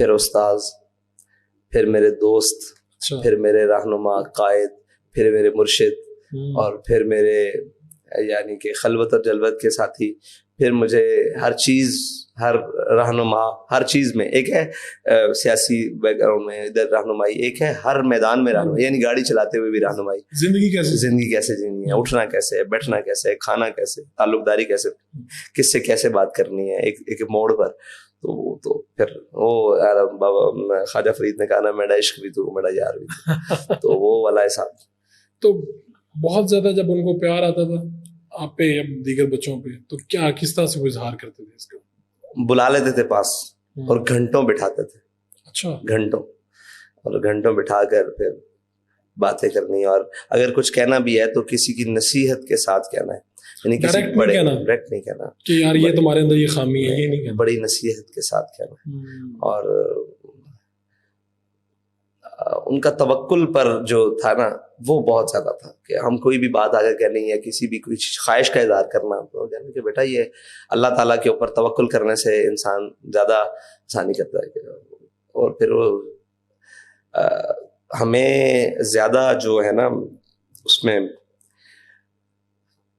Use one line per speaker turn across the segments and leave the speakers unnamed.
پھر استاذ، پھر میرے دوست، پھر میرے رہنما قائد، پھر میرے مرشد، اور پھر میرے یعنی کہ خلوت اور جلوت کے ساتھی، پھر مجھے ہر چیز، ہر رہنما، ہر چیز میں ایک ہے سیاسی بیک گراؤنڈ میں ادھر رہنمائی، ایک ہے ہر میدان میں رہنمائی، یعنی گاڑی چلاتے ہوئے بھی رہنمائی، زندگی کیسے جینی ہے، اٹھنا کیسے ہے، بیٹھنا کیسے ہے، کھانا کیسے، تعلق داری کیسے، کس سے کیسے بات کرنی ہے ایک موڑ پر. تو پھر وہ بابا خواجہ فرید نے کہا نا میرا عشق بھی تو میرا یار بھی تو تو وہ والا حساب.
تو بہت زیادہ جب ان کو پیار آتا تھا آپ پہ یا دیگر بچوں پہ تو کیا کس طرح سے وہ اظہار کرتے تھے اس کا؟
بلا لیتے تھے پاس اور گھنٹوں بٹھاتے تھے.
اچھا.
گھنٹوں بٹھا کر پھر باتیں کرنی، اور اگر کچھ کہنا بھی ہے تو کسی کی نصیحت کے ساتھ کہنا ہے، یعنی کسی بڑے ڈائریکٹ نہیں کہنا
کہ یار یہ تمہارے اندر یہ خامی ہے، یہ نہیں کہنا،
بڑی نصیحت کے ساتھ کہنا. اور ان کا توکل پر جو تھا نا وہ بہت زیادہ تھا کہ ہم کوئی بھی بات آگے کہنی ہے، کسی بھی کوئی خواہش کا اظہار کرنا تو کہنا کہ بیٹا یہ اللہ تعالیٰ کے اوپر توکل کرنے سے انسان زیادہ آسانی کرتا ہے. اور پھر وہ ہمیں زیادہ جو ہے نا اس میں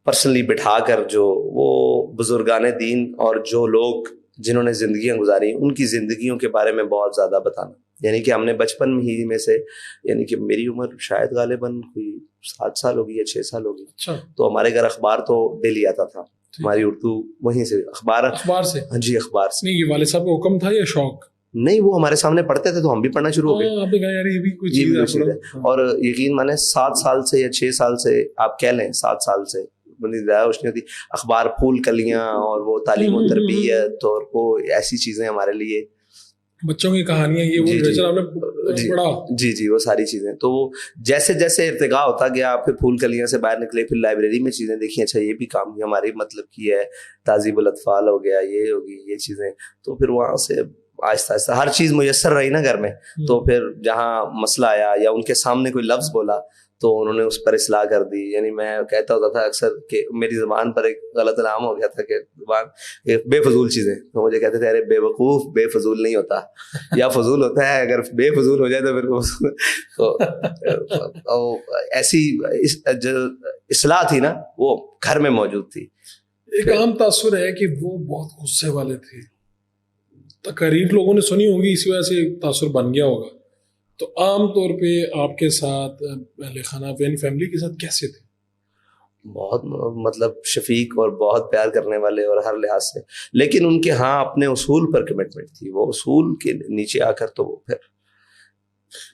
پرسنلی بٹھا کر جو وہ بزرگان دین اور جو لوگ جنہوں نے زندگیاں گزاری ان کی زندگیوں کے بارے میں بہت زیادہ بتانا. یعنی کہ ہم نے بچپن ہی میں سے، یعنی کہ میری عمر شاید غالباً کوئی 7 سال ہوگی یا 6 سال ہوگی.
اچھا.
تو ہمارے گھر اخبار تو ڈیلی آتا تھا، ہماری اردو وہیں سے اخبار سے. ہاں جی اخبار سے.
نہیں یہ والد صاحب کا حکم تھا یا شوق؟
نہیں وہ ہمارے سامنے پڑھتے تھے تو ہم بھی پڑھنا شروع ہو گئے. اور یقین مانے 7 سال سے یا 6 سال سے آپ کہہ لیں 7 سال سے زیادہ روشنی ہوتی اخبار، پھول کلیاں اور وہ تعلیم و تربیت اور وہ ایسی چیزیں ہمارے لیے،
بچوں کی کہانیاں، یہ وہ آپ نے پڑھا.
جی وہ ساری چیزیں. تو جیسے جیسے ارتقاء ہوتا گیا پھر پھول کلیاں سے باہر نکلے، پھر لائبریری میں چیزیں دیکھی، اچھا یہ بھی کام ہماری مطلب کی ہے، تہذیب الاطفال ہو گیا، یہ ہوگی یہ چیزیں. تو پھر وہاں سے آہستہ آہستہ ہر چیز میسر رہی نا گھر میں. تو پھر جہاں مسئلہ آیا یا ان کے سامنے کوئی لفظ بولا تو انہوں نے اس پر اصلاح کر دی. یعنی میں کہتا ہوتا تھا اکثر کہ میری زبان پر ایک غلط نام ہو گیا تھا کہ زبان بے فضول چیزیں، تو مجھے کہتے تھے ارے بے وقوف، بے فضول نہیں ہوتا، یا فضول ہوتا ہے، اگر بے فضول ہو جائے تو پھر تو ایسی جو اصلاح تھی نا وہ گھر میں موجود تھی.
ایک عام تاثر ہے کہ وہ بہت غصے والے تھے، تقاریر لوگوں نے سنی ہوگی، اسی وجہ سے تاثر بن گیا ہوگا. تو عام طور پہ آپ کے ساتھ اہل خانہ فیملی کے ساتھ کیسے تھے؟
بہت مطلب شفیق اور بہت پیار کرنے والے اور ہر لحاظ سے، لیکن ان کے ہاں اپنے اصول پر کمٹمنٹ تھی. وہ اصول کے نیچے آ کر تو وہ پھر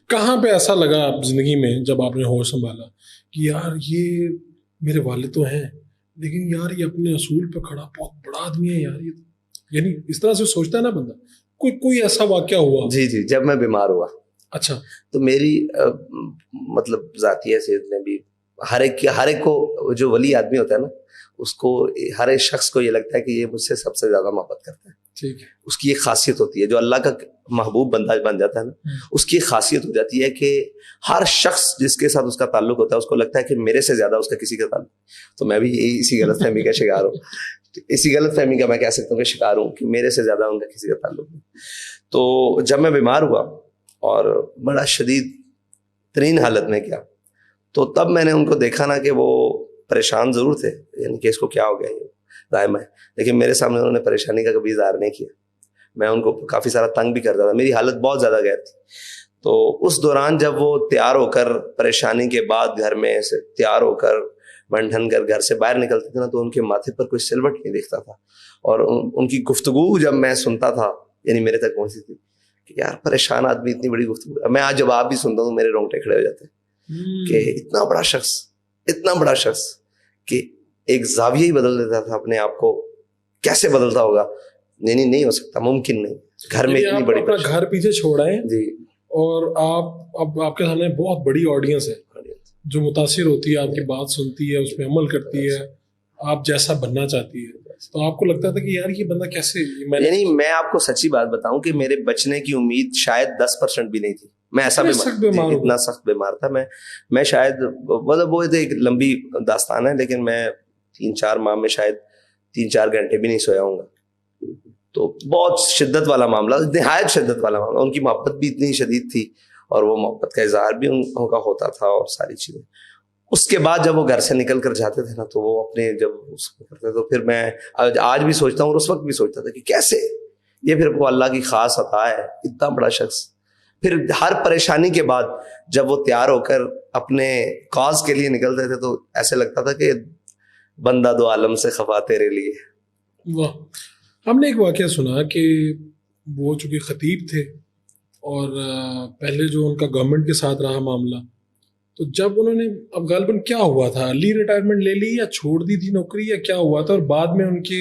کہاں پہ ایسا لگا آپ زندگی میں جب آپ نے ہوش سنبھالا کہ یار یہ میرے والد تو ہیں لیکن یار یہ اپنے اصول پہ کھڑا بہت بڑا آدمی ہے یار، یہ یعنی اس طرح سے سوچتا ہے نا بندہ. کوئی ایسا واقعہ ہوا؟
جی جب میں بیمار ہوا.
اچھا.
تو میری مطلب ذاتی حیثیت میں بھی ہر ایک کو جو ولی آدمی ہوتا ہے نا اس کو ہر ایک شخص کو یہ لگتا ہے کہ یہ مجھ سے سب سے زیادہ محبت کرتا ہے.
ٹھیک ہے.
اس کی ایک خاصیت ہوتی ہے، جو اللہ کا محبوب بندہ بن جاتا ہے نا اس کی ایک خاصیت ہو جاتی ہے کہ ہر شخص جس کے ساتھ اس کا تعلق ہوتا ہے اس کو لگتا ہے کہ میرے سے زیادہ اس کا کسی کا تعلق. تو میں بھی اسی غلط فہمی کا شکار ہوں، اسی غلط فہمی کا میں کہہ سکتا ہوں کہ شکار ہوں کہ میرے سے زیادہ ان کا کسی کا تعلق نہیں. تو جب میں بیمار ہوا اور بڑا شدید ترین حالت میں کیا تو تب میں نے ان کو دیکھا نا کہ وہ پریشان ضرور تھے، یعنی کہ اس کو کیا ہو گیا یہ دائم ہے، لیکن میرے سامنے انہوں نے پریشانی کا کبھی اظہار نہیں کیا. میں ان کو کافی سارا تنگ بھی کرتا تھا، میری حالت بہت زیادہ غیر تھی. تو اس دوران جب وہ تیار ہو کر پریشانی کے بعد گھر میں سے تیار ہو کر بن ٹھن کر گھر سے باہر نکلتے تھے نا تو ان کے ماتھے پر کوئی سلوٹ نہیں دکھتا تھا. اور ان کی گفتگو جب میں سنتا تھا یعنی میرے تک پہنچی تھی کہ یار پریشان آدمی اتنی بڑی گفتگو، میں آج جب آپ بھی سنتا ہوں میرے رونگٹے کھڑے ہو جاتے ہیں کہ اتنا بڑا شخص کہ ایک زاویہ ہی بدل دیتا تھا اپنے آپ کو. کیسے بدلتا ہوگا؟ نہیں ہو سکتا، ممکن نہیں. گھر میں اتنی بڑی
گھر پیچھے چھوڑا ہے
جی،
اور آپ کے سامنے بہت بڑی آڈینس ہے جو متاثر ہوتی ہے، آپ کی بات سنتی ہے، اس پہ عمل کرتی ہے، آپ جیسا بننا چاہتی ہے. تو آپ کو لگتا تھا کہ یار یہ بندہ کیسے،
یعنی میں آپ کو سچی بات بتاؤں کہ میرے بچنے کی امید شاید 10% بھی نہیں تھی. میں ایسا اتنا سخت بیمار تھا. میں شاید مطلب وہ ایک لمبی داستان ہے لیکن میں 3-4 ماہ میں شاید 3-4 گھنٹے بھی نہیں سویا ہوں گا. تو بہت شدت والا معاملہ, نہایت شدت والا معاملہ. ان کی محبت بھی اتنی شدید تھی اور وہ محبت کا اظہار بھی ان کا ہوتا تھا اور ساری چیزیں. اس کے بعد جب وہ گھر سے نکل کر جاتے تھے نا, تو وہ اپنے جب اس کو کرتے تو پھر میں آج بھی سوچتا ہوں اور اس وقت بھی سوچتا تھا کہ کیسے یہ پھر وہ اللہ کی خاص عطا ہے, اتنا بڑا شخص. پھر ہر پریشانی کے بعد جب وہ تیار ہو کر اپنے کاز کے لیے نکلتے تھے تو ایسے لگتا تھا کہ بندہ دو عالم سے خفا تیرے لیے.
واہ. ہم نے ایک واقعہ سنا کہ وہ چونکہ خطیب تھے اور پہلے جو ان کا گورنمنٹ کے ساتھ رہا معاملہ, تو جب انہوں نے, اب غالباً کیا ہوا تھا, لی ریٹائرمنٹ لے لی یا چھوڑ دی تھی نوکری یا کیا ہوا تھا, اور بعد میں ان کے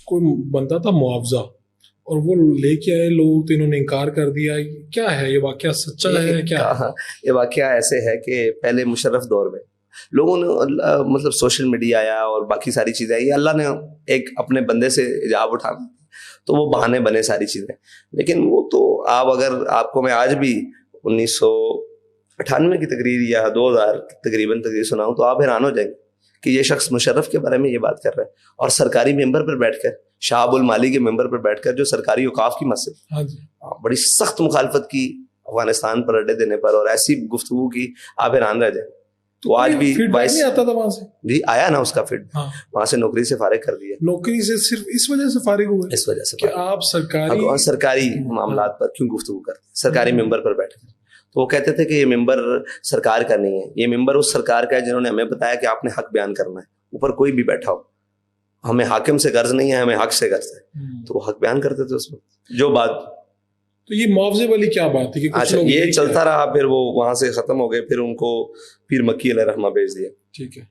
کوئی بنتا تھا معاوضہ اور وہ لے کے آئے لوگ تو انہوں نے انکار کر دیا. کیا ہے یہ واقعہ, سچا ہے کیا؟
یہ واقعہ ایسے ہے کہ پہلے مشرف دور میں لوگوں نے مطلب سوشل میڈیا آیا اور باقی ساری چیزیں آئی, اللہ نے ایک اپنے بندے سے حجاب اٹھانا تو وہ بہانے بنے ساری چیزیں. لیکن وہ تو آپ کو میں آج بھی 1998 کی تقریر یا 2000 تقریباً تقریر سناؤں تو آپ حیران ہو جائیں گے کہ یہ شخص مشرف کے بارے میں یہ بات کر رہا ہے, اور سرکاری ممبر پر بیٹھ کر, شہاب المالی کے ممبر پر بیٹھ کر, جو سرکاری اوقاف کی مسجد, بڑی سخت مخالفت کی افغانستان پر اڈے دینے پر, اور ایسی گفتگو کی آپ حیران رہ جائیں. تو آج بھی
نہیں آتا تھا وہاں سے,
جی آیا نا اس کا فیڈ, وہاں سے نوکری سے فارغ کر دیا.
نوکری سے صرف اس وجہ سے فارغ ہوئے,
اس وجہ سے
کہ آپ
سرکاری معاملات پر کیوں گفتگو کرتے, سرکاری ممبر پر بیٹھ کر. تو وہ کہتے تھے کہ یہ ممبر سرکار کا نہیں ہے, یہ ممبر اس سرکار کا ہے جنہوں نے ہمیں بتایا کہ آپ نے حق بیان کرنا ہے, اوپر کوئی بھی بیٹھا ہو, ہمیں حاکم سے غرض نہیں ہے, ہمیں حق سے غرض ہے. تو وہ حق بیان کرتے تھے اس وقت جو بات.
تو یہ معاوضے والی کیا بات ہے کہ
اچھا یہ چلتا رہا, پھر وہ وہاں سے ختم ہو گئے, پھر ان کو پیر مکی علیہ رحمہ بھیج دیا.
ٹھیک ہے,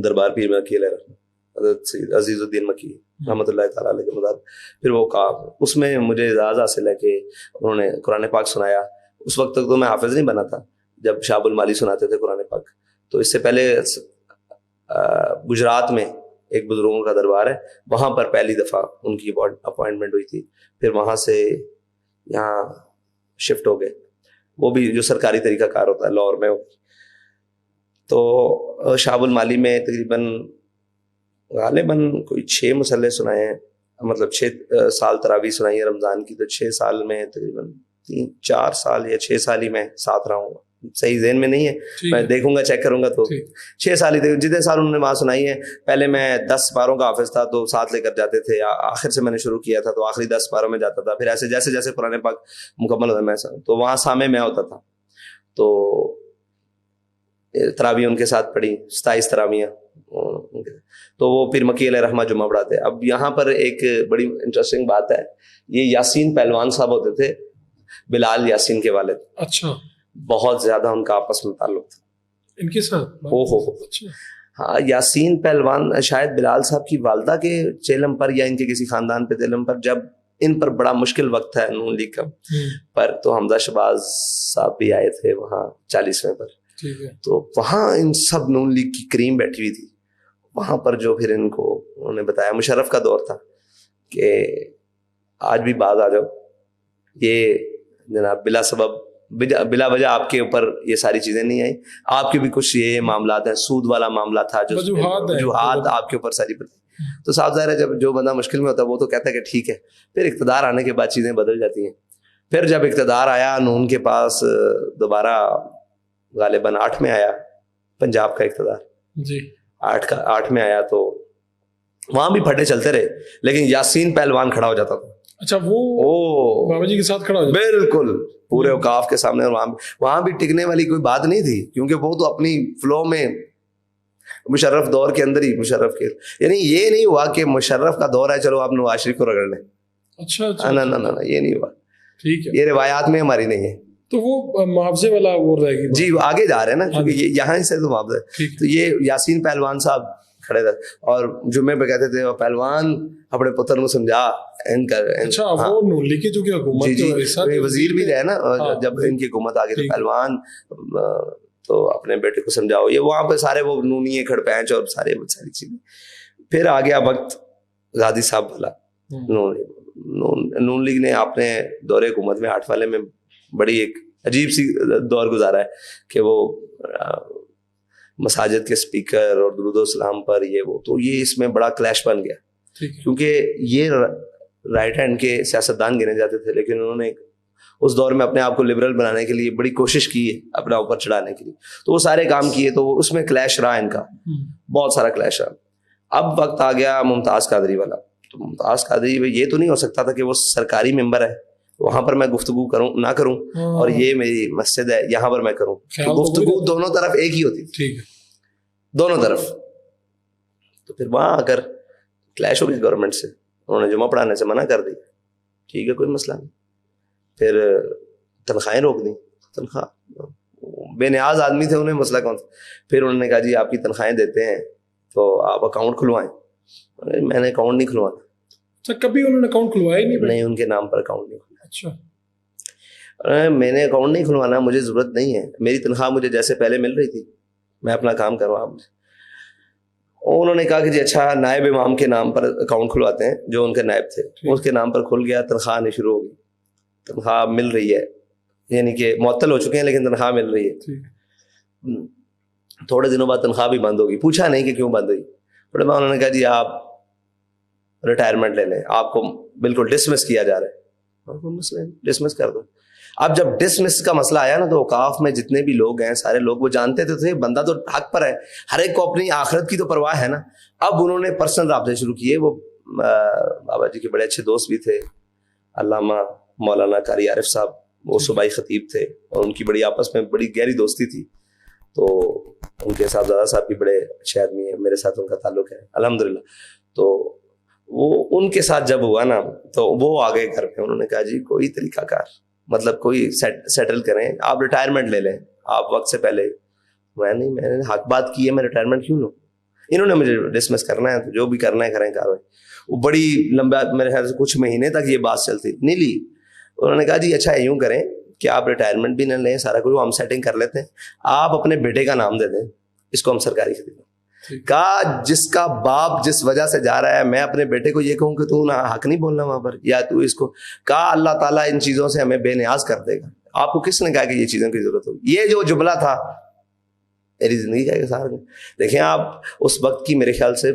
دربار پیر مکی علیہ رحمہ, حضرت سید عزیز الدین مکی رحمۃ اللہ تعالیٰ علیہ کے مطابق. پھر وہ کہا, اس میں مجھے اعزاز حاصل ہے کہ انہوں نے قرآن پاک سنایا. اس وقت تک تو میں حافظ نہیں بنا تھا جب شہاب المالی سناتے تھے قرآن پاک. تو اس سے پہلے گجرات میں ایک بزرگوں کا دربار ہے, وہاں پر پہلی دفعہ ان کی اپوائنٹمنٹ ہوئی تھی. پھر وہاں سے یہاں شفٹ ہو گئے, وہ بھی جو سرکاری طریقہ کار ہوتا ہے لاہور میں. تو شہاب المالی میں تقریباً غالباً کوئی 6 مصلے سنائے ہیں, مطلب 6 سال تراویح سنائی ہے رمضان کی. تو 6 سال میں تقریباً 4 سال یا 6 سال ہی میں ساتھ رہا ہوں, صحیح ذہن میں نہیں ہے, میں دیکھوں گا چیک کروں گا. تو 6 سال ہی جتنے سال انہوں نے وہاں سنائی ہے. پہلے میں 10 پاروں کا حافظ تھا تو ساتھ لے کر جاتے تھے, آخر سے میں نے شروع کیا تھا تو آخری 10 پاروں میں جاتا تھا. پھر ایسے جیسے جیسے قرآن پاک مکمل ہوتا میں تو وہاں سامع میں ہوتا تھا. تو تراویح ان کے ساتھ پڑھی, 27 تراویحاں. تو وہ پیر مکی علیہ رحمہ جمعہ پڑھاتے. اب یہاں پر ایک بڑی انٹرسٹنگ بات ہے, یہ یاسین پہلوان صاحب ہوتے تھے, بلال یاسین کے والد.
اچھا,
بہت زیادہ ان کا آپس میں تعلق تھا
ان کے ساتھ.
ہاں, یاسین پہلوان شاید بلال صاحب کی والدہ کے چیلم پر یا ان کے کسی خاندان پہ چیلم پر, جب ان پر بڑا مشکل وقت ہے نون لیگ کا پر, تو حمزہ شہباز صاحب بھی آئے تھے وہاں 40ویں پر. تو وہاں ان سب نون لیگ کی کریم بیٹھی ہوئی تھی. وہاں پر جو پھر ان کو انہوں نے بتایا, مشرف کا دور تھا کہ آج بھی باز آ جاؤ, یہ جناب بلا سبب بلا وجہ آپ کے اوپر یہ ساری چیزیں نہیں آئی. آپ کے بھی کچھ یہ معاملات ہیں, سود والا معاملہ تھا, جو وجوہات آپ کے اوپر ساری پڑتی. تو صاحب ظاہر ہے جب جو بندہ مشکل میں ہوتا ہے وہ تو کہتا ہے کہ ٹھیک ہے. پھر اقتدار آنے کے بعد چیزیں بدل جاتی ہیں. پھر جب اقتدار آیا نون کے پاس دوبارہ, غالباً 8 میں آیا پنجاب کا اقتدار,
جی
8 میں آیا, تو وہاں بھی پھٹے چلتے رہے, لیکن یاسین پہلوان کھڑا ہو جاتا تھا.
اچھا, وہ بابا جی کے ساتھ کھڑا ہو جاتا,
بالکل پورے اوقاف کے سامنے. وہاں بھی ٹکنے والی کوئی بات نہیں تھی, کیونکہ وہ تو اپنی فلو میں مشرف دور کے اندر ہی مشرف کے, یعنی یہ نہیں ہوا کہ مشرف کا دور ہے چلو آپ نواز شریف کو رگڑ لیں.
اچھا,
نہ یہ نہیں ہوا.
ٹھیک ہے,
یہ روایات میں ہماری نہیں ہے.
تو وہ معاوضے والا وہ رہے گی
جی, آگے جا رہے ہیں نا, کیونکہ یہاں سے تو معاوضہ. تو یہ یاسین پہلوان صاحب کھڑے تھے اور جمعے پہ کہتے تھے پہلوان اپنے پتر کو سمجھا.
اچھا, وہ نون لیگ کی جو کہ حکومت
وزیر بھی رہے نا جب ان کی حکومت آ گئی, تو پہلوان تو اپنے بیٹے کو سمجھاؤ. یہ وہاں پہ سارے وہ نونی کھڑ پینچ اور ساری چیزیں. پھر آ گیا وقت غازی صاحب والا. نون لیگ نے اپنے دور حکومت میں 8 والے میں بڑی ایک عجیب سی دور گزارا ہے کہ وہ مساجد کے سپیکر اور درود و سلام پر یہ وہ, تو یہ اس میں بڑا کلیش بن گیا, کیونکہ یہ رائٹ ہینڈ کے سیاستدان گنے جاتے تھے, لیکن انہوں نے اس دور میں اپنے آپ کو لبرل بنانے کے لیے بڑی کوشش کی ہے اپنا اوپر چڑھانے کے لیے, تو وہ سارے کام کیے, تو اس میں کلیش رہا ان کا, بہت سارا کلیش رہا. اب وقت آ گیا ممتاز قادری والا. تو ممتاز قادری یہ تو نہیں ہو سکتا تھا کہ وہ سرکاری ممبر ہے, وہاں پر میں گفتگو کروں نہ کروں, اور یہ میری مسجد ہے یہاں پر میں کروں. تو گفتگو دونوں طرف ایک ہی ہوتی تھی, دونوں طرف. تو پھر وہاں آ کر کلیش ہو گیا گورنمنٹ سے, انہوں نے جمعہ پڑھانے سے منع کر دی. ٹھیک ہے کوئی مسئلہ نہیں. پھر تنخواہیں روک دیں, تنخواہ بے نیاز آدمی تھے, انہیں مسئلہ کون تھا. پھر انہوں نے کہا جی آپ کی تنخواہیں دیتے ہیں تو آپ اکاؤنٹ کھلوائیں. میں نے اکاؤنٹ نہیں کھلوانا.
اچھا, کبھی انہوں نے اکاؤنٹ کھلوایا ہی نہیں؟
ان کے نام پر اکاؤنٹ نہیں کھلوایا.
اچھا,
میں نے اکاؤنٹ نہیں کھلوانا, مجھے ضرورت نہیں ہے, میری تنخواہ مجھے جیسے پہلے مل رہی تھی, میں اپنا کام کروں آپ مجھے. انہوں نے کہا کہ جی اچھا نائب امام کے نام پر اکاؤنٹ کھلواتے ہیں, جو ان کے نائب تھے اس کے نام پر کھل گیا. تنخواہ آنی شروع ہو گئی, تنخواہ مل رہی ہے, یعنی کہ معطل ہو چکے ہیں لیکن تنخواہ مل رہی ہے. تھوڑے دنوں بعد تنخواہ بھی بند ہوگی. پوچھا نہیں کہ کیوں بند ہوئی. تھوڑے بعد انہوں نے کہا جی آپ ریٹائرمنٹ لے لیں, آپ کو بالکل ڈسمس کیا جا رہا ہے. ڈسمس کر دو. اب جب ڈسمس کا مسئلہ آیا نا, تو اوقاف میں جتنے بھی لوگ ہیں سارے لوگ وہ جانتے تھے بندہ تو حق پر ہے, ہر ایک کو اپنی آخرت کی تو پرواہ ہے نا. اب انہوں نے پرسنل رابطے شروع کیے. وہ بابا جی کے بڑے اچھے دوست بھی تھے, علامہ مولانا قاری عارف صاحب, وہ صوبائی خطیب تھے, اور ان کی بڑی آپس میں بڑی گہری دوستی تھی. تو ان کے صاحبزادہ صاحب بھی بڑے اچھے آدمی ہیں, میرے ساتھ ان کا تعلق ہے الحمدللہ. تو وہ ان کے ساتھ جب ہوا نا, تو وہ آ گئے گھر پہ. انہوں نے کہا جی کوئی طریقہ کار, مطلب کوئی سیٹل کریں, آپ ریٹائرمنٹ لے لیں آپ وقت سے پہلے. میں نے حق بات کی ہے, میں ریٹائرمنٹ کیوں لوں. انہوں نے مجھے ڈسمس کرنا ہے تو جو بھی کرنا ہے کریں کاروائی. وہ بڑی لمبا, میرے خیال سے کچھ مہینے تک یہ بات چلتی, نہیں لی. انہوں نے کہا جی اچھا یوں کریں کہ آپ ریٹائرمنٹ بھی نہ لیں, سارا کچھ ہم سیٹنگ کر لیتے ہیں, آپ اپنے بیٹے کا نام دے دیں, اس کو ہم سرکاری خدمت. کہا جس کا باپ جس وجہ سے جا رہا ہے, میں اپنے بیٹے کو یہ کہوں کہ تو نہ حق نہیں بولنا وہاں پر, یا تو اس کو. کہا اللہ تعالیٰ ان چیزوں سے ہمیں بے نیاز کر دے گا. آپ کو کس نے کہا کہ یہ چیزوں کی ضرورت ہوگی. یہ جو جملہ تھا میری زندگی کا سارا. دیکھیں آپ اس وقت کی, میرے خیال سے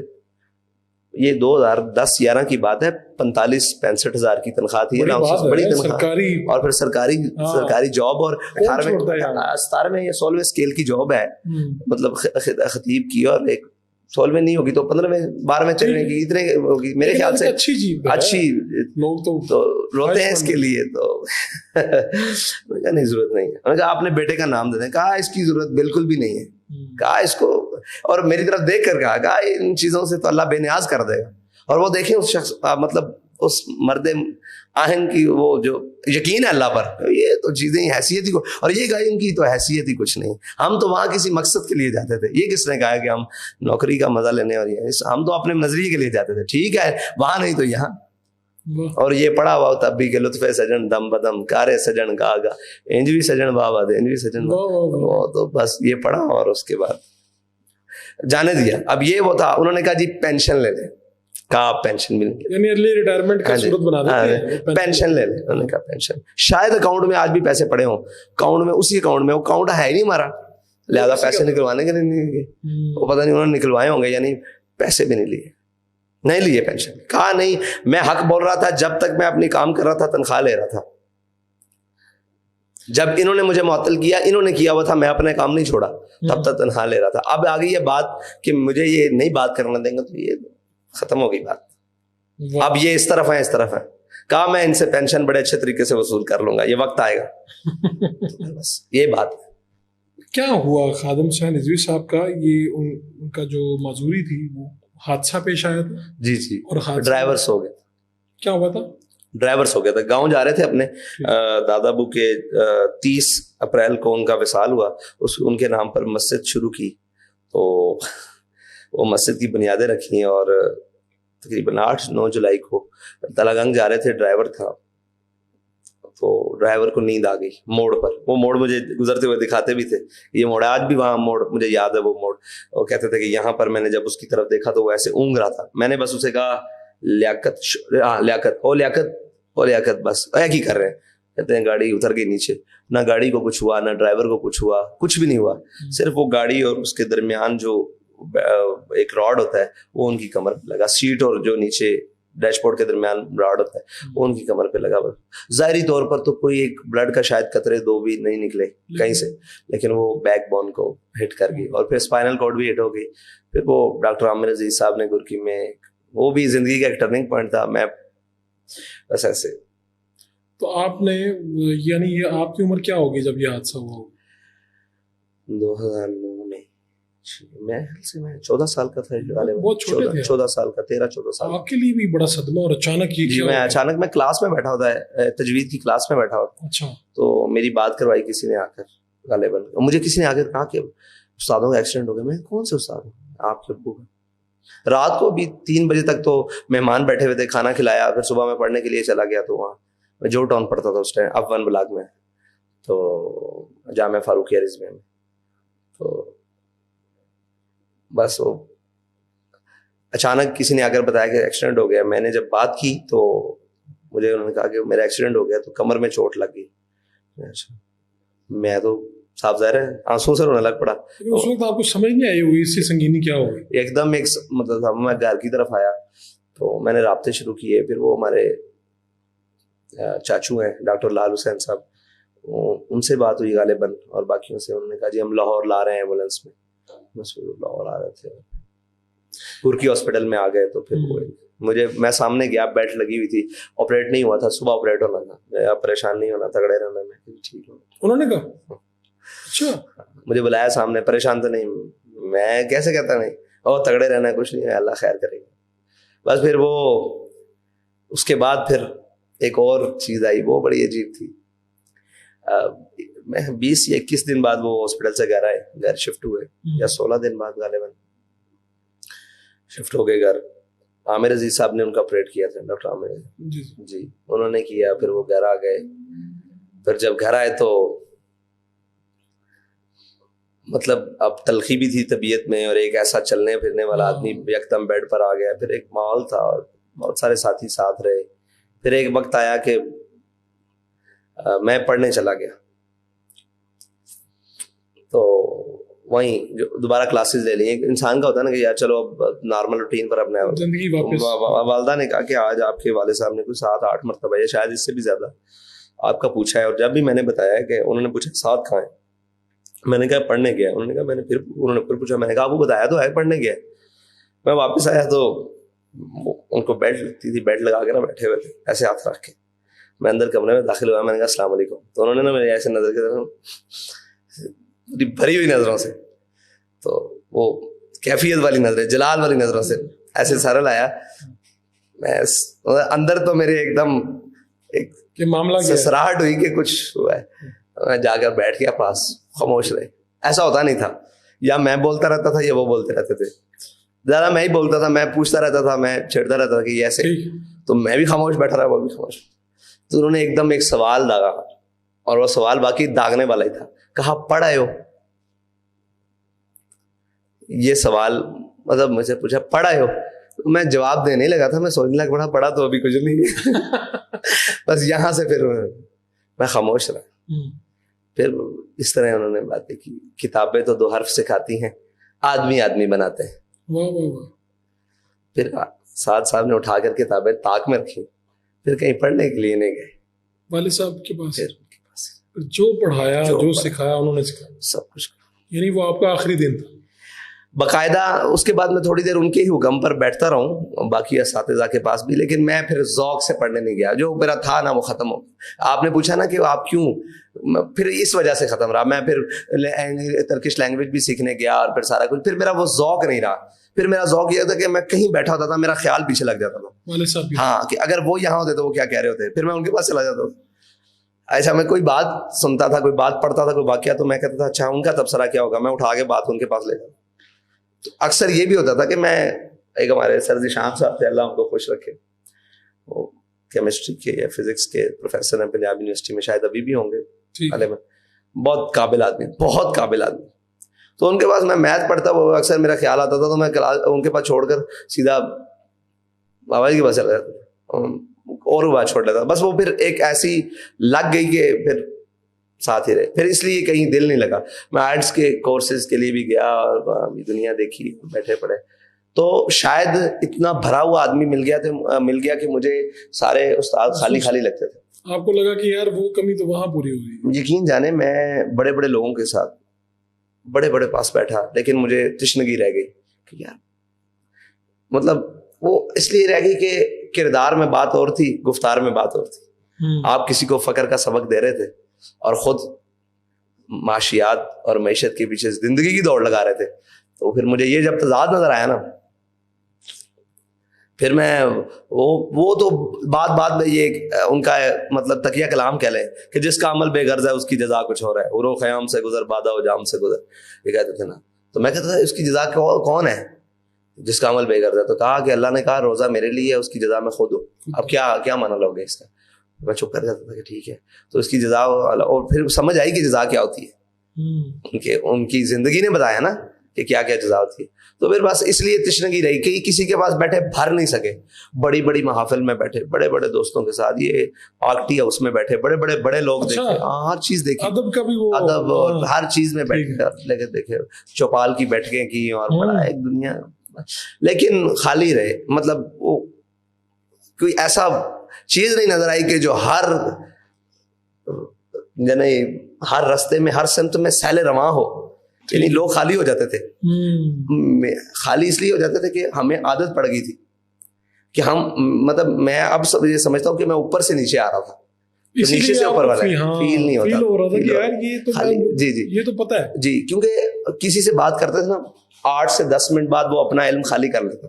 یہ 2010-11 کی بات ہے, 45-65 ہزار کی تنخواہ تھی, بڑی تنخواہ, اور پھر سرکاری جاب, اور 17 میں یہ 16 اسکیل کی جاب ہے, مطلب خطیب کی, اور ایک 16 میں نہیں ہوگی تو 15 میں 12 میں چلنے کی, اتنے ہوگی میرے خیال سے. اچھی لوگ تو روتے ہیں اس کے لیے, تو نہیں ضرورت نہیں ہے. انہوں نے کہا آپ اپنے بیٹے کا نام دے دیں. کہا اس کی ضرورت بالکل بھی نہیں ہے. کہا اس کو, اور میری طرف دیکھ کر کہا ان چیزوں سے تو اللہ بے نیاز کر دے گا. اور وہ دیکھیں اس شخص, مطلب اس مرد آہن کی وہ جو یقین ہے اللہ پر, یہ تو چیزیں حیثیت ہی کو, اور یہ کہا ان کی تو حیثیت ہی کچھ نہیں, ہم تو وہاں کسی مقصد کے لیے جاتے تھے. یہ کس نے کہا کہ ہم نوکری کا مزہ لینے, اور یہ ہم تو اپنے نظریے کے لیے جاتے تھے. ٹھیک ہے وہاں نہیں تو یہاں. اور یہ پڑھا ہوا تب بھی کہ لطف سجن دم بدم کارے سجن گاگا انجوی سجن بابا دے انجوی سجن, وہ تو بس یہ پڑھا اور اس کے بعد جانے دیا. اب یہ وہ تھا, انہوں نے کہا جی پینشن لے لیں. کہا آپ پینشن بھی نہیں,
یعنی ارلی ریٹائرمنٹ کا صورت بنا دیتے ہیں,
پینشن لے لیں. انہوں نے کہا پینشن, شاید اکاؤنٹ میں آج بھی پیسے پڑے ہوں, اکاؤنٹ میں, اسی اکاؤنٹ میں, وہ اکاؤنٹ ہے ہی نہیں ہمارا, لہٰذا پیسے نکلوانے کے نہیں, وہ پتہ نہیں انہوں نے نکلوائے ہوں گے, یعنی پیسے بھی نہیں لیے پینشن. کہا نہیں, میں حق بول رہا تھا جب تک میں اپنی کام کر رہا تھا, تنخواہ لے رہا تھا. جب انہوں نے مجھے معطل کیا, انہوں نے کیا ہوا تھا, میں اپنے کام نہیں چھوڑا, تب تک تنخواہ لے رہا تھا. اب آ گئی یہ بات کہ مجھے یہ نہیں بات کرنا دیں گے, تو یہ ختم ہو گئی بات. اب یہ اس طرف ہے. کہا میں ان سے پینشن بڑے اچھے طریقے سے وصول کر لوں گا, یہ وقت آئے گا. بس یہ بات.
کیا ہوا خادم شاہ نظوی صاحب کا, یہ ان کا جو معذوری تھی وہ حادثہ پیش آیا تھا.
جی, اور ڈرائیورس ہو گئے.
کیا ہوا تھا؟
ڈرائیورس ہو گیا تھا, گاؤں جا رہے تھے اپنے. دادا ابو کے 30 اپریل کو ان کا وصال ہوا, ان کے نام پر مسجد شروع کی, تو وہ مسجد کی بنیادیں رکھی, اور تقریباً 8-9 جولائی کو تلا گنگ جا رہے تھے. ڈرائیور تھا, تو ڈرائیور کو نیند آ گئی موڑ پر. وہ موڑ مجھے گزرتے ہوئے دکھاتے بھی تھے, یہ موڑ آج بھی وہاں موڑ مجھے یاد ہے. وہ موڑ, وہ کہتے تھے کہ یہاں پر میں نے جب اس کی طرف دیکھا تو وہ ایسے اونگ رہا تھا. میں نے بس اسے کہا لیاقت بس ایک ہی کر رہے ہیں. کہتے ہیں گاڑی اتر گئی نیچے, نہ گاڑی کو کچھ ہوا, نہ ڈرائیور کو کچھ ہوا, کچھ بھی نہیں ہوا. صرف وہ گاڑی اور اس کے درمیان جو ایک راڈ ہوتا ہے وہ ان کی کمر پہ لگا, سیٹ اور جو نیچے ڈیش بورڈ کے درمیان راڈ ہوتا ہے وہ ان کی کمر پہ لگا ہوا. ظاہری طور پر تو کوئی ایک بلڈ کا شاید قطرے 2 بھی نہیں نکلے کہیں سے, لیکن وہ بیک بون کو ہٹ کر گئی اور پھر اسپائنل کارڈ بھی ہٹ ہو گئی. پھر وہ ڈاکٹر عامر عزیز صاحب نے گرکی میں, وہ بھی زندگی کا ایک ٹرننگ پوائنٹ تھا. میں بس ایسے.
تو آپ نے یعنی یہ آپ کی عمر کیا ہوگی جب یہ حادثہ ہوا؟
2009 میں میں 14 سال کا تھا,
بہت چھوٹے تھے.
14 سال کا, 13-14 سال.
آپ کے لیے بھی بڑا صدمہ, اور اچانک یہ کیا؟
میں اچانک میں کلاس میں بیٹھا ہوتا ہے, تجوید کی کلاس میں بیٹھا ہوتا.
اچھا.
تو میری بات کروائی کسی نے آ کر, غالباً مجھے کسی نے آ کر کہا کہ استادوں کا ایکسیڈنٹ ہو گیا. میں کون سے استاد ہوں؟ آپ کے ابو کا. رات کو بھی 3 بجے تک تو مہمان بیٹھے ہوئے تھے, کھانا کھلایا, پھر صبح میں پڑھنے کے لیے چلا گیا. تو وہاں میں جو ٹاؤن پڑھتا تھا اس ٹائم, اب 1 بلاک میں, تو جامعہ فاروقیہ رضویہ میں. تو بس وہ اچانک کسی نے آ کر بتایا کہ ایکسیڈنٹ ہو گیا. میں نے جب بات کی تو مجھے انہوں نے کہا کہ میرا ایکسیڈنٹ ہو گیا, تو کمر میں چوٹ لگ گئی. اچھا. میں تو صاف ظاہر ہے آنسوں سے رونے لگ پڑا.
اس وقت آپ کو سمجھ نہیں آئی ہوئی اس سے سنگینی کیا ہوگی؟
ایک دم ایک مطلب میں گھر کی طرف آیا تو میں نے رابطے شروع کیے. پھر وہ ہمارے چاچو ہیں ڈاکٹر لال حسین صاحب, ان سے بات ہوئی غالباً, اور باقیوں سے. انہوں نے کہا جی ہم لاہور لا رہے ہیں ایمبولینس میں. لاہور آ رہے تھے, گرکی ہاسپٹل میں آ گئے. تو پھر میں سامنے گیا, بیلٹ لگی ہوئی تھی, آپریٹ نہیں ہوا تھا, صبح آپریٹ ہونا تھا. پریشان نہیں ہونا, تگڑے رہنا. میں ٹھیک ہوں,
انہوں نے کہا. اچھا.
مجھے بلایا سامنے, پریشان تو نہیں. میں کیسے کہتا نہیں, اور تگڑے رہنا ہے, کچھ نہیں ہے, اللہ خیر کرے گا. بس پھر وہ اس کے بعد پھر ایک اور چیز آئی, وہ بڑی عجیب تھی. میں 20 یا 21 دن بعد وہ ہاسپٹل سے گھر شفٹ ہوئے, یا 16 دن بعد غالباً شفٹ ہو گئے گھر. عامر عزیز صاحب نے ان کا آپریٹ کیا تھا, ڈاکٹر عامر جی, انہوں نے کیا. پھر وہ گھر آ گئے. پھر جب گھر آئے تو مطلب اب تلخی بھی تھی طبیعت میں, اور ایک ایسا چلنے پھرنے والا آدمی یکدم بیڈ پر آ گیا. پھر ایک ماحول تھا اور بہت سارے ساتھی ساتھ رہے. پھر ایک وقت آیا کہ میں پڑھنے چلا گیا, تو وہیں جو دوبارہ کلاسز لے لی. ایک انسان کا ہوتا ہے نا کہ یار چلو اب نارمل روٹین پر اپنے
زندگی واپس.
والدہ نے کہا کہ آج آپ کے والد صاحب نے کوئی 7-8 مرتبہ یا شاید اس سے بھی زیادہ آپ کا پوچھا ہے. اور جب بھی میں نے بتایا کہ انہوں نے پوچھا 7 کہاں ہیں, میں نے کہا پڑھنے گیا. انہوں نے کہا انہوں نے پھر پوچھا, میں نے کہا آپ کو بتایا تو ہے پڑھنے گیا. میں واپس آیا تو ان کو بیلٹ لگتی تھی, بیلٹ لگا کے نا بیٹھے ہوئے تھے ایسے ہاتھ رکھ کے. میں اندر کمرے میں داخل ہوا, میں نے کہا السلام علیکم. تو انہوں نے نا میرے ایسے نظر کے بھری ہوئی نظروں سے, تو وہ کیفیت والی نظریں, جلال والی نظروں سے ایسے سارا لایا. میں اندر تو میرے ایک دم ایک
معاملہ
سسراہٹ ہوئی کہ کچھ ہوا ہے. میں جا کر بیٹھ گیا پاس, خاموش رہے. ایسا ہوتا نہیں تھا, یا میں بولتا رہتا تھا یا وہ بولتے رہتے تھے. زیادہ میں ہی بولتا تھا, میں پوچھتا رہتا تھا, میں چھیڑتا رہتا تھا کہ یہ ایسے, تو میں بھی خاموش بیٹھا رہا, وہ بھی خاموش. تو انہوں نے ایک دم ایک سوال داغا, اور وہ سوال باقی داغنے والا ہی تھا. کہا پڑھ آئے ہو؟ یہ سوال مطلب مجھے پوچھا پڑھ آئے ہو, میں جواب دینے لگا تھا. میں سوچنے لگ پڑا پڑھا تو ابھی کچھ نہیں. بس یہاں سے پھر میں خاموش رہا. پھر اس طرح انہوں نے باتیں کی, کتابیں تو 2 حرف سکھاتی ہیں, آدمی آدمی بناتے ہیں. پھر سعد صاحب نے اٹھا کر کتابیں طاق میں رکھی, پھر کہیں پڑھنے کے لیے نہیں گئے
والد صاحب کے پاس. جو پڑھایا جو سکھایا انہوں نے سکھایا
سب کچھ.
یعنی وہ آپ کا آخری دن تھا
باقاعدہ. اس کے بعد میں تھوڑی دیر ان کے ہی حکم پر بیٹھتا رہا ہوں, باقی اساتذہ کے پاس بھی, لیکن میں پھر ذوق سے پڑھنے نہیں گیا. جو میرا تھا نا وہ ختم ہو گیا. آپ نے پوچھا نا کہ آپ کیوں, پھر اس وجہ سے ختم رہا. میں پھر ترکش لینگویج بھی سیکھنے گیا, اور پھر سارا کچھ. پھر میرا وہ ذوق نہیں رہا. پھر میرا ذوق یہ تھا کہ میں کہیں بیٹھا ہوتا تھا, میرا خیال پیچھے لگ جاتا تھا. ہاں, کہ اگر وہ یہاں ہوتے تو وہ کیا کہہ رہے ہوتے, پھر میں ان کے پاس چلا جاتا تھا. ایسا میں کوئی بات سنتا تھا, کوئی بات پڑھتا تھا, کوئی واقعہ, تو میں کہتا تھا اچھا ان کا تبصرہ کیا ہوگا, میں اٹھا کے بات ان کے پاس لے جاتا. اکثر یہ بھی ہوتا تھا کہ میں, ایک ہمارے سر شام صاحب تھے, اللہ ان کو خوش رکھے, وہ کیمسٹری کے یا فزکس کے پروفیسر ہیں پنجاب یونیورسٹی میں, شاید ابھی بھی ہوں گے. بہت قابل آدمی, بہت قابل آدمی. تو ان کے پاس میں میتھ پڑھتا, وہ اکثر میرا خیال آتا تھا, تو میں ان کے پاس چھوڑ کر سیدھا بابا جی کے پاس چلا جاتا اور وہ بات چھوڑ لیتا. بس وہ پھر ایک ایسی لگ گئی کہ پھر ساتھ ہی رہے. پھر اس لیے کہیں دل نہیں لگا. میں آرٹس کے کورسز کے لیے بھی گیا, اور دنیا دیکھی, بیٹھے پڑھے. تو شاید اتنا بھرا ہوا آدمی مل گیا کہ مجھے سارے استاد خالی خالی لگتے تھے.
آپ کو لگا کہ یار وہ کمی تو وہاں پوری ہو گئی.
یقین جانے میں بڑے بڑے لوگوں کے ساتھ بڑے بڑے پاس بیٹھا, لیکن مجھے تشنگی رہ گئی کہ یار مطلب وہ اس لیے رہ گئی کہ کردار میں بات اور تھی, گفتار میں بات اور تھی. آپ کسی کو فقر کا سبق دے رہے تھے اور خود معاشیات اور معیشت کے پیچھے زندگی کی دوڑ لگا رہے تھے. تو پھر مجھے یہ جب تضاد نظر آیا نا, پھر میں وہ تو بات میں یہ ان کا مطلب تکیہ کلام کہہ لیں کہ جس کا عمل بے غرض ہے اس کی جزا کچھ ہو رہا ہے. عرو خیام سے گزر بادہ و جام سے گزر, یہ کہتے تھے نا. تو میں کہتا تھا اس کی جزا کون ہے جس کا عمل بے غرض ہے؟ تو کہا کہ اللہ نے کہا روزہ میرے لیے ہے, اس کی جزا میں خود ہوں. اب کیا مانا لوگ اس کا؟ میں چپ کر جاتا تھا کہ ٹھیک ہے. تو اس کی جزا, اور پھر سمجھ آئی کہ جزا کیا ہوتی ہے, کہ ان کی زندگی نے بتایا نا کہ کیا کیا جزا ہوتی ہے. تو پھر بس اس لیے تشنگی رہی کہ کسی کے پاس بیٹھے بھر نہیں سکے. بڑی بڑی محافل میں بیٹھے, بڑے بڑے دوستوں کے ساتھ, یہ پارٹی ہاؤس میں بیٹھے, بڑے لوگ دیکھے, ہر چیز دیکھی,
ادب کا بھی وہ
ادب اور ہر چیز میں بیٹھے دیکھے, چوپال کی بیٹھکیں کی, اور بڑا ایک دنیا, لیکن خالی رہے. مطلب وہ کوئی ایسا چیز نہیں نظر آئی کہ جو ہر راستے میں, ہر سمت میں سیل رواں ہو. یعنی لوگ خالی ہو جاتے تھے. خالی اس لیے ہو جاتے تھے کہ ہمیں عادت پڑ گئی تھی کہ ہم مطلب میں اب یہ سمجھتا ہوں کہ میں اوپر سے نیچے آ رہا تھا, نیچے سے اوپر والا فیل نہیں ہوتا. جی یہ تو پتہ ہے جی, کیونکہ کسی سے بات کرتے تھے نا 8 سے 10 منٹ بعد وہ اپنا علم خالی کر لیتا,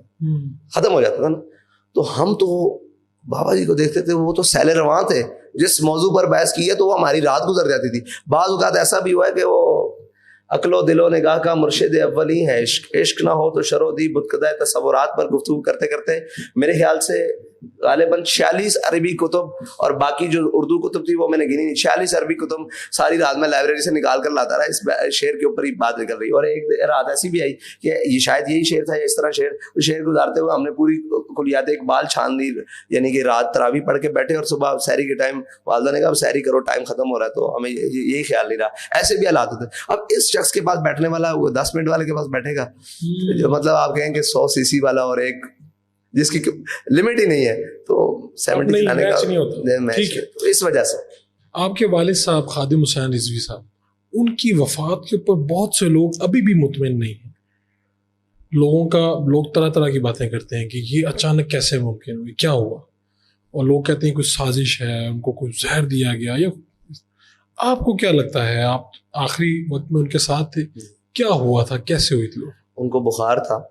ختم ہو جاتا تھا نا. تو ہم تو بابا جی کو دیکھتے تھے, وہ تو سیل رواں تھے. جس موضوع پر بحث کی ہے تو وہ ہماری رات گزر جاتی تھی. بعض اوقات ایسا بھی ہوا ہے کہ وہ عقل و دل و نگاہ کا مرشد اولی ہے, عشق نہ ہو تو شرودی بتکدہ تصورات پر گفتگو کرتے کرتے میرے خیال سے غالباً 46 عربی کتب اور باقی جو اردو کتب تھی وہ میں نے گنی نہیں, 46 عربی کتب ساری رات میں لائبریری سے نکال کر لاتا رہا. اس شعر کے اوپر ہی بات نکل رہی. اور ایک رات ایسی بھی آئی کہ یہ شاید یہی شعر تھا یا اس طرح شعر گزارتے ہوئے ہم نے پوری کلیات اقبال چھان لی. یعنی کہ رات تراویح پڑھ کے بیٹھے اور صبح سحری کے ٹائم والدہ نے کہا اب سحری کرو, ٹائم ختم ہو رہا ہے. تو ہمیں یہی خیال نہیں رہا. ایسے بھی حالات ہوتے. اب اس شخص کے پاس بیٹھنے والا وہ 10 منٹ والے کے پاس بیٹھے گا, جو مطلب آپ کہیں کہ 100 cc والا اور ایک جس کی لمٹ ہی نہیں ہے, تو 70 چلانے کا میچ. تو اس وجہ سے
آپ کے والد صاحب خادم حسین رضوی صاحب, ان کی وفات کے اوپر بہت سے لوگ ابھی بھی مطمئن نہیں ہیں. لوگ طرح طرح کی باتیں کرتے ہیں کہ یہ اچانک کیسے ممکن ہوئی, کیا ہوا, اور لوگ کہتے ہیں کچھ سازش ہے, ان کو کچھ زہر دیا گیا. یا آپ کو کیا لگتا ہے, آپ آخری وقت میں ان کے ساتھ تھے, کیا ہوا تھا, کیسے ہوئی تھی؟
ان کو بخار تھا.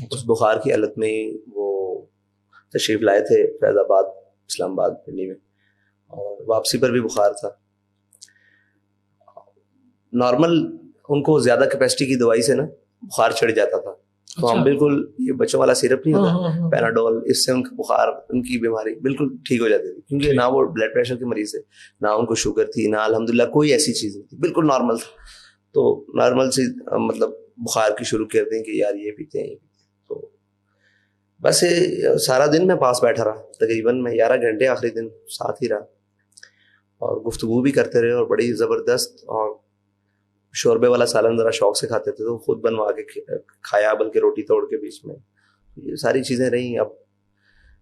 اس بخار کی حالت میں وہ تشریف لائے تھے فیض آباد, اسلام آباد, پنڈی میں, اور واپسی پر بھی بخار تھا. نارمل ان کو زیادہ کیپیسٹی کی دوائی سے نا بخار چڑھ جاتا تھا. تو ہم بالکل, یہ بچوں والا سیرپ نہیں ہوتا پیناڈول, اس سے ان کا بخار, ان کی بیماری بالکل ٹھیک ہو جاتی تھی. کیونکہ نہ وہ بلڈ پریشر کے مریض ہے, نہ ان کو شوگر تھی, نہ الحمدللہ کوئی ایسی چیز نہیں تھی, بالکل نارمل تھا. تو نارمل سے مطلب بخار کی شروع کر دیں کہ یار یہ پیتے ہیں. تو بس سارا دن میں پاس بیٹھا رہا, تقریباً میں 11 گھنٹے آخری دن ساتھ ہی رہا, اور گفتگو بھی کرتے رہے, اور بڑی زبردست. اور شوربے والا سالن ذرا شوق سے کھاتے تھے, تو خود بنوا کے کھایا, بلکہ روٹی توڑ کے بیچ میں. یہ ساری چیزیں رہیں. اب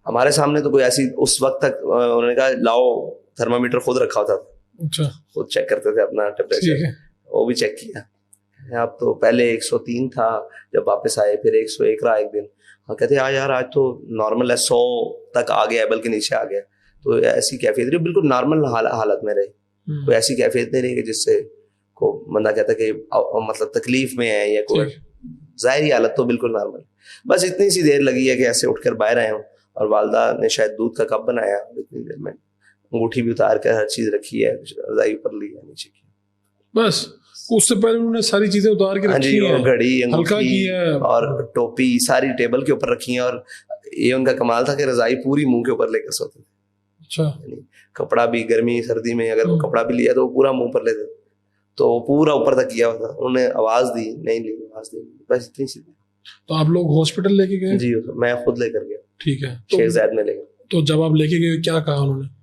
ہمارے سامنے تو کوئی ایسی اس وقت تک انہوں نے کہا لاؤ تھرمامیٹر خود رکھا ہوتا تھا, خود چیک کرتے تھے اپنا ٹیمپریچر, وہ بھی چیک کیا. اب تو پہلے 103 تھا, جب واپس آئے پھر 101 رہا ایک دن. کہتے ہیں یار آج تو نارمل ہے, 100 تک آ گیا ہے, بلکہ نیچے آ گیا. تو ایسی کیفیت رہی, بالکل نارمل حالت میں رہے. کوئی ایسی کیفیت نہیں رہی کہ جس سے کو بندہ کہتا کہ مطلب تکلیف میں ہے یا کوئی ظاہری حالت. تو بالکل نارمل. بس اتنی سی دیر لگی ہے کہ ایسے اٹھ کر باہر آئے ہوں, اور والدہ نے شاید دودھ کا کپ بنایا, اتنی دیر میں انگوٹھی بھی اتار کر ہر چیز رکھی ہے, رضائی پر لی ہے, نیچے کی.
بس اس سے پہلے انہوں نے ساری چیزیں اتار کے رکھی ہیں,
گھڑی,
ہلکا کی ہے,
اور ٹوپی ساری ٹیبل کے اوپر رکھی ہیں. اور یہ ان کا کمال تھا کہ رضائی پوری منہ کے اوپر لے کر سوتے تھے.
اچھا,
کپڑا بھی گرمی سردی میں اگر کپڑا بھی لیا تو وہ پورا منہ پر لیتے, تو وہ پورا اوپر تک کیا ہوا تھا. انہوں نے آواز دی نہیں لی, آواز نہیں, بس اتنی سی.
تو آپ لوگ ہاسپٹل لے کے گئے؟
جی میں خود لے کر گیا.
ٹھیک ہے,
شیخ زائد میں لے گیا.
تو جب آپ لے کے گئے کیا کہا انہوں نے؟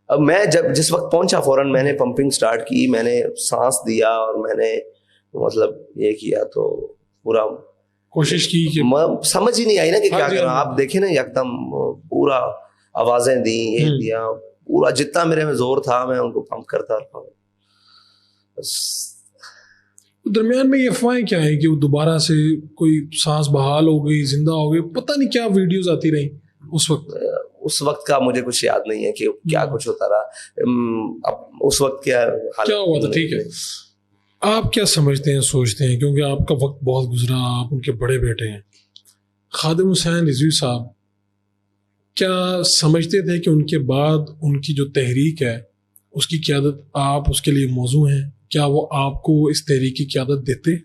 اب میں جس وقت پہنچا فوراً میں نے پمپنگ سٹارٹ کی, میں نے سانس دیا, اور میں نے مطلب یہ کیا, تو پورا
کوشش کی کہ
سمجھ ہی نہیں آئی نا کہ کیا
جی
کروں. آپ دیکھیں نا یکدم پورا آوازیں دی یہ دیا, پورا جتنا میرے میں زور تھا میں ان کو پمپ کرتا رہا.
درمیان میں یہ افواہیں کیا ہیں کہ وہ دوبارہ سے کوئی سانس بحال ہو گئی, زندہ ہو گئی, پتہ نہیں کیا ویڈیوز آتی رہیں اس وقت.
اس وقت کا مجھے کچھ یاد نہیں ہے کہ کیا کچھ ہوتا رہا. اب اس وقت کیا
ہوا تھا. ٹھیک ہے, آپ کیا سمجھتے ہیں, سوچتے ہیں, کیونکہ آپ کا وقت بہت گزرا, آپ ان کے بڑے بیٹے ہیں, خادم حسین رضوی صاحب, کیا سمجھتے تھے کہ ان کے بعد ان کی جو تحریک ہے اس کی قیادت آپ اس کے لیے موزوں ہیں؟ کیا وہ آپ کو اس تحریک کی قیادت دیتے؟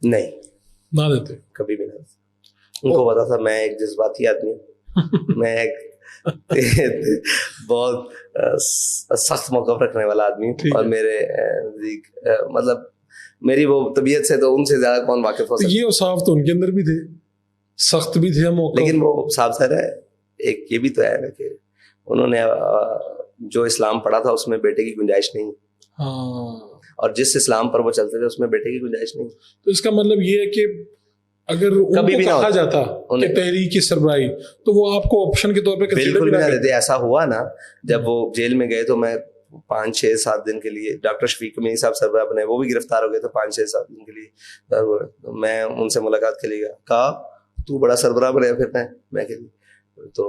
نہیں,
نہ دیتے,
کبھی بھی نہیں. ان کو پتا تھا میں ایک جذباتی آدمی ہوں, میں ایک بہت سخت موقف رکھنے والا آدمی ہوں, اور میرے نزدیک مطلب میری وہ طبیعت سے تو ان سے زیادہ کون واقف ہو سکتا.
یہ اوصاف تو ان کے اندر بھی تھے, سخت بھی تھے موقف.
لیکن وہ صاحب سر ہے, ایک یہ بھی تو ہے نا کہ انہوں نے جو اسلام پڑھا تھا اس میں بیٹے کی گنجائش نہیں, اور جس اسلام پر وہ چلتے تھے اس میں بیٹے کی گنجائش نہیں.
تو اس کا مطلب یہ ہے کہ اگر ان کو کہا جاتا کہ تحریک کی سربراہی, تو وہ آپ کو آپشن کے طور پہ
بالکل بھی نہ دیتے. ایسا ہوا نا جب وہ جیل میں گئے تو میں 5-6-7 دن کے لیے, ڈاکٹر شفیق میری صاحب سربراہ بنے, وہ بھی گرفتار ہو گئے تھے 5-6-7 دن کے لیے. میں ان سے ملاقات کے لیے گیا, کہا تو بڑا سربراہ بنے پھر میں کہ تو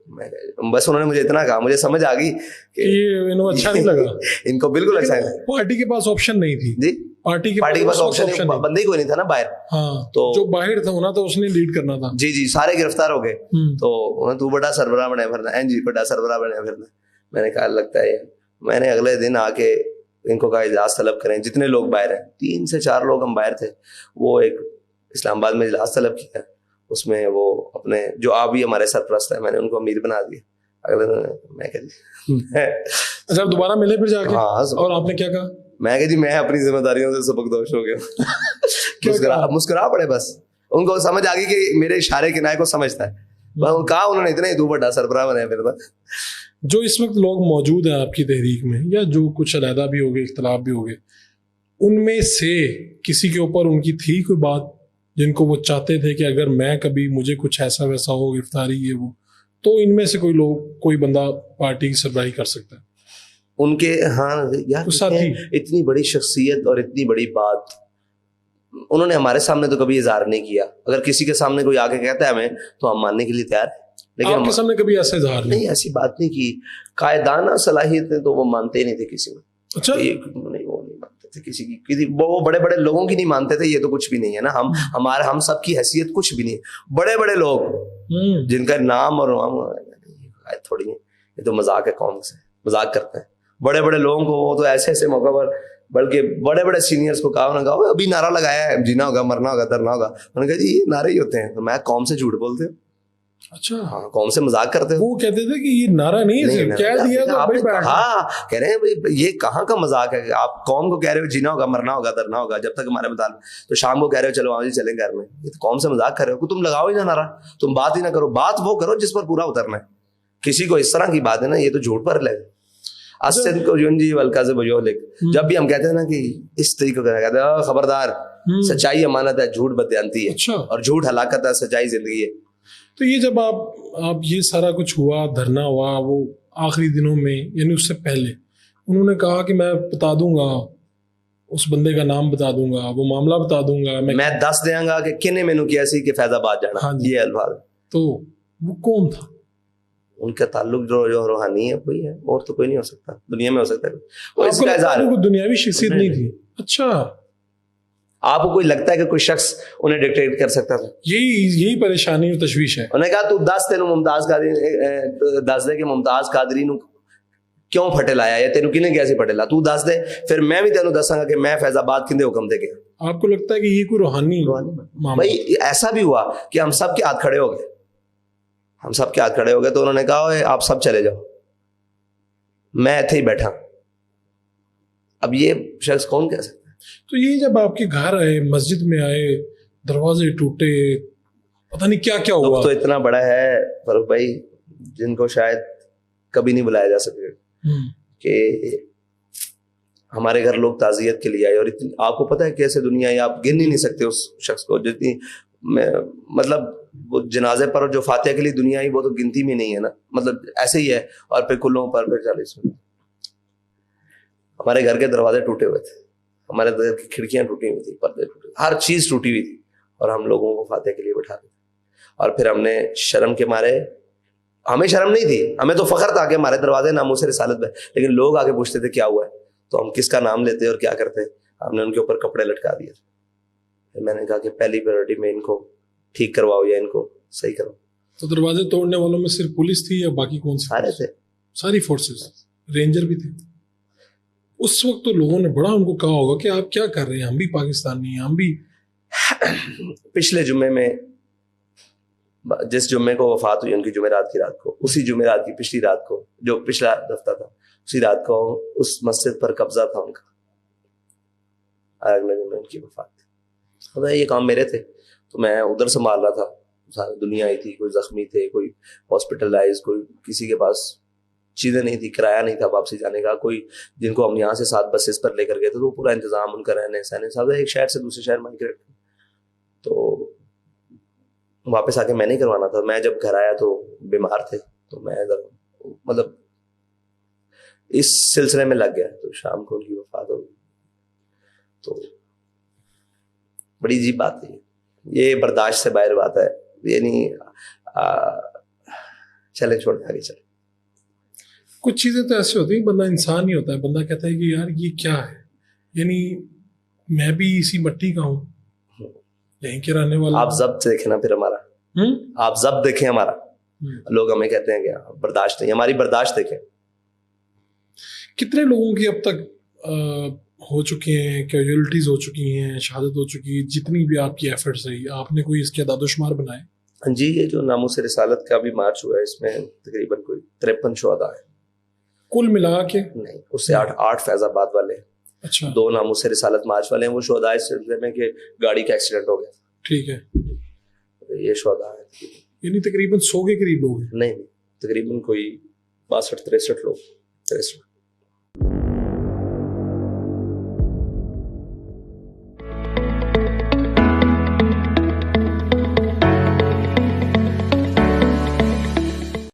میں بس انہوں نے مجھے اتنا کہا, مجھے سمجھ آ گئی کہ
انہیں اچھا نہیں لگا.
ان کو بالکل اچھا نہیں.
پارٹی کے پاس آپشن نہیں تھی.
جی,
پارٹی کے
پاس آپشن نہیں, بندے ہی کوئی نہیں تھا نا باہر.
ہاں, تو جو باہر تھا ہونا تو اس نے لیڈ کرنا تھا.
جی سارے گرفتار ہو گئے. تو بڑا سربراہ بنے پھرنا, جی بڑا سربراہ بنے پھرنا. میں نے کہا لگتا ہے, میں نے اگلے دن آ کے ان کو کہا اجلاس طلب کریں, جتنے لوگ باہر ہیں, 3 سے 4 لوگ ہم باہر تھے, وہ ایک اسلام آباد میں اجلاس طلب کیا. اس میں وہ اپنے جو آپ بھی ہمارے سرپرست ہیں, میں نے ان کو امیر بنا دیا. اگلے دن میں کہا
اچھا دوبارہ ملے پھر جا کے, اور آپ نے کیا کہا؟
میں کہ جی میں اپنی ذمہ داریوں سے سبکدوش ہو گیا. مسکرا پڑے, بس ان کو سمجھ آ گئی کہ میرے اشارے کنائے کو سمجھتا ہے. کہا انہوں نے اتنا ہی تو بڑا سربراہ بنا پھر.
جو اس وقت لوگ موجود ہیں آپ کی تحریک میں, یا جو کچھ علیحدہ بھی ہو گئے, اختلاف بھی ہو گئے, ان میں سے کسی کے اوپر ان کی تھی کوئی بات جن کو وہ چاہتے تھے کہ اگر میں کبھی مجھے کچھ ایسا ویسا ہو, گرفتاری یہ وہ, تو ان میں سے کوئی بندہ پارٹی کی سربراہی کر سکتا ہے
ان کے؟ ہاں یار, اتنی بڑی شخصیت اور اتنی بڑی بات انہوں نے ہمارے سامنے تو کبھی اظہار نہیں کیا. اگر کسی کے سامنے کوئی آ کے کہتا ہے ہمیں, تو ہم ماننے کے لیے تیار ہیں, لیکن
آپ کے سامنے کبھی ایسا اظہار
نہیں, ایسی بات نہیں کی. قائدانہ صلاحیتیں تو وہ مانتے ہی نہیں تھے کسی میں.
اچھا,
وہ نہیں مانتے تھے کسی کی, وہ بڑے بڑے لوگوں کی نہیں مانتے تھے. یہ تو کچھ بھی نہیں ہے نا, ہم سب کی حیثیت کچھ بھی نہیں. بڑے بڑے لوگ جن کا نام اور تھوڑی ہے, یہ تو مذاق ہے, قوم سے مذاق کرتے ہیں. بڑے بڑے لوگوں کو وہ تو ایسے ایسے موقع پر, بلکہ بڑے بڑے سینئرز کو کہا, انہوں نے کہا ابھی نعرہ لگایا ہے, جینا ہوگا, مرنا ہوگا, ترنا ہوگا. انہوں نے کہا جی یہ نعرے ہی ہوتے ہیں. میں قوم سے جھوٹ بولتے ہو.
اچھا,
ہاں, قوم سے مذاق کرتے ہو.
وہ کہتے تھے کہ یہ نعرہ نہیں ہے, کہہ دیا تو بھائی بیٹھ.
ہاں, کہہ رہے ہیں یہ کہاں کا مذاق ہے. آپ قوم کو کہہ رہے ہو جینا ہوگا, مرنا ہوگا, ترنا ہوگا, جب تک ہمارے مطالب, تو شام کو کہہ رہے ہو چلو آؤ جی چلیں گھر میں. یہ تو قوم سے مذاق کر رہے ہو. تم لگاؤ ہی نہ نعرہ, تم بات ہی نہ کرو. بات وہ کرو جس پر پورا اترنا ہے. کسی کو اس طرح کی بات ہے نا, یہ تو جھوٹ پر لے. جب بھی ہم کہتے ہیں نا کہ اس طریقے کا کہتے ہیں خبردار, سچائی امانت ہے, جھوٹ بددیانتی ہے, اور جھوٹ ہلاکت ہے, سچائی زندگی ہے.
تو یہ جب آپ یہ سارا کچھ ہوا, دھرنا ہوا, وہ آخری دنوں میں, یعنی اس سے پہلے انہوں نے کہا کہ میں بتا دوں گا, اس بندے کا نام بتا دوں گا, وہ معاملہ بتا دوں گا,
میں دس دیاں گا کہ کنے مینوں کیا سی کہ فیض آباد جانا. یہ الفاظ.
تو وہ کون تھا؟
ان کا تعلق جو روحانی ہے کوئی ہے, اور تو کوئی نہیں ہو سکتا دنیا میں. ہو سکتا ہے
اس کا اظہار ہے, دنیاوی شخصیت نہیں تھی. اچھا,
آپ کو کوئی لگتا ہے کہ کوئی شخص انہیں ڈکٹیٹ کر سکتا تھا؟
یہی پریشانی اور تشویش ہے.
انہوں نے کہا تو دس تینوں ممتاز قادری دس دے کہ ممتاز قادری نو کیوں پھٹے لایا, یا تینوں کنے کیسے پھٹے لا, تو دس دے, پھر میں بھی تینوں دساں گا کہ میں فیض آباد کندے حکم دے گیا.
آپ کو لگتا ہے کہ یہ کوئی روحانی
بھائی ایسا بھی ہوا کہ ہم سب کے ہاتھ کھڑے ہو گئے, ہم سب کے ہاتھ کھڑے ہو گئے, تو انہوں نے کہا آپ سب چلے جاؤ, میں ایتھے ہی بیٹھا. اب یہ شخص کون کہہ سکتا ہے؟
تو یہ جب آپ کے گھر آئے, مسجد میں آئے, دروازے ٹوٹے, پتہ نہیں کیا کیا ہوا.
تو اتنا بڑا ہے فاروق بھائی, جن کو شاید کبھی نہیں بلایا جا سکے, کہ ہمارے گھر لوگ تعزیت کے لیے آئے, اور آپ کو پتہ ہے کیسے دنیا ہے, آپ گن ہی نہیں سکتے اس شخص کو, جتنی مطلب وہ جنازے پر جو فاتحہ کے لیے دنیا آئی وہ تو گنتی میں نہیں ہے نا, مطلب ایسے ہی ہے. اور پھر کلوں پر پھر 40 منٹ. ہمارے گھر کے دروازے ٹوٹے ہوئے تھے, ہمارے گھر کی کھڑکیاں ٹوٹی ہوئی تھی, پردے ٹوٹے, ہر چیز ٹوٹی ہوئی تھی, اور ہم لوگوں کو فاتحہ کے لیے بٹھا دیا. اور پھر ہم نے شرم کے مارے, ہمیں شرم نہیں تھی, ہمیں تو فخر تھا کہ ہمارے دروازے ناموس رسالت پہ, لیکن لوگ آگے پوچھتے تھے کیا ہوا ہے, تو ہم کس کا نام لیتے اور کیا کرتے, ہم نے ان کے اوپر کپڑے لٹکا دیے. پھر میں نے کہا کہ پہلی پریورٹی میں ان کو ٹھیک کرواؤ یا ان کو صحیح کرو.
تو دروازے توڑنے والوں میں صرف پولیس تھی یا باقی کون سی؟
سارے تھے,
ساری فورسز, رینجر بھی تھے. اس وقت تو لوگوں نے بڑا ان کو کہا ہوگا کہ آپ کیا کر رہے ہیں, ہم بھی پاکستانی ہیں, ہم بھی.
پچھلے جمعے میں جس جمعے کو وفات ہوئی ان کی جمعرات کی رات کو, اسی جمعرات کی پچھلی رات کو, جو پچھلا ہفتہ تھا, اسی رات کو اس مسجد پر قبضہ تھا ان کا. اگلے دن ان کی وفات تھی. یہ کام میرے تھے, تو میں ادھر سنبھال رہا تھا, ساری دنیا آئی تھی, کوئی زخمی تھے, کوئی ہاسپٹلائز, کوئی کسی کے پاس چیزیں نہیں تھی, کرایہ نہیں تھا واپسی جانے کا, کوئی جن کو ہم یہاں سے 7 بسز پر لے کر گئے تھے, تو وہ پورا انتظام ان کا رہنے سہنے سب ایک شہر سے دوسرے شہر مائگریٹ. تو واپس آ کے میں نہیں کروانا تھا. میں جب گھر آیا تو بیمار تھے, تو میں مطلب اس سلسلے میں لگ گیا, تو شام کو ان کی وفات ہو گئی. تو بڑی عجیب بات ہے, یہ برداشت سے باہر بات ہے, یہ نہیں. چلے چھوڑ آگے چلے.
کچھ چیزیں تو ایسے ہوتی ہیں, بندہ انسان ہی ہوتا ہے, بندہ کہتا ہے کہ یار یہ کیا ہے, یعنی میں بھی اسی مٹی کا ہوں, یہیں کے رہنے والا.
آپ ضبط دیکھیں نا, پھر ہمارا آپ ضبط دیکھیں ہمارا. لوگ ہمیں کہتے ہیں کہ برداشت نہیں, ہماری برداشت دیکھیں.
کتنے لوگوں کی اب تک ہو چکے ہیں, کیجولیٹیز ہو چکی ہیں, شہادت ہو چکی ہے, جتنی بھی آپ کی ایفرٹس رہی, آپ نے کوئی اس کے اعداد و شمار بنائے؟
جی, یہ جو ناموس رسالت کا بھی مارچ ہوا ہے, اس میں تقریباً کوئی 53 شہداء ہیں
کل ملا کے.
نہیں, اس سے 8 فیض آباد والے,
اچھا
2 ناموس رسالت مارچ والے ہیں. وہ شہداء اس سلسلے میں کہ گاڑی کا ایکسیڈنٹ ہو گیا.
ٹھیک ہے,
یہ شہداء ہیں,
یعنی تقریباً 100 کے قریب لوگ ہیں.
نہیں تقریباً کوئی 62-63 لوگ, 63.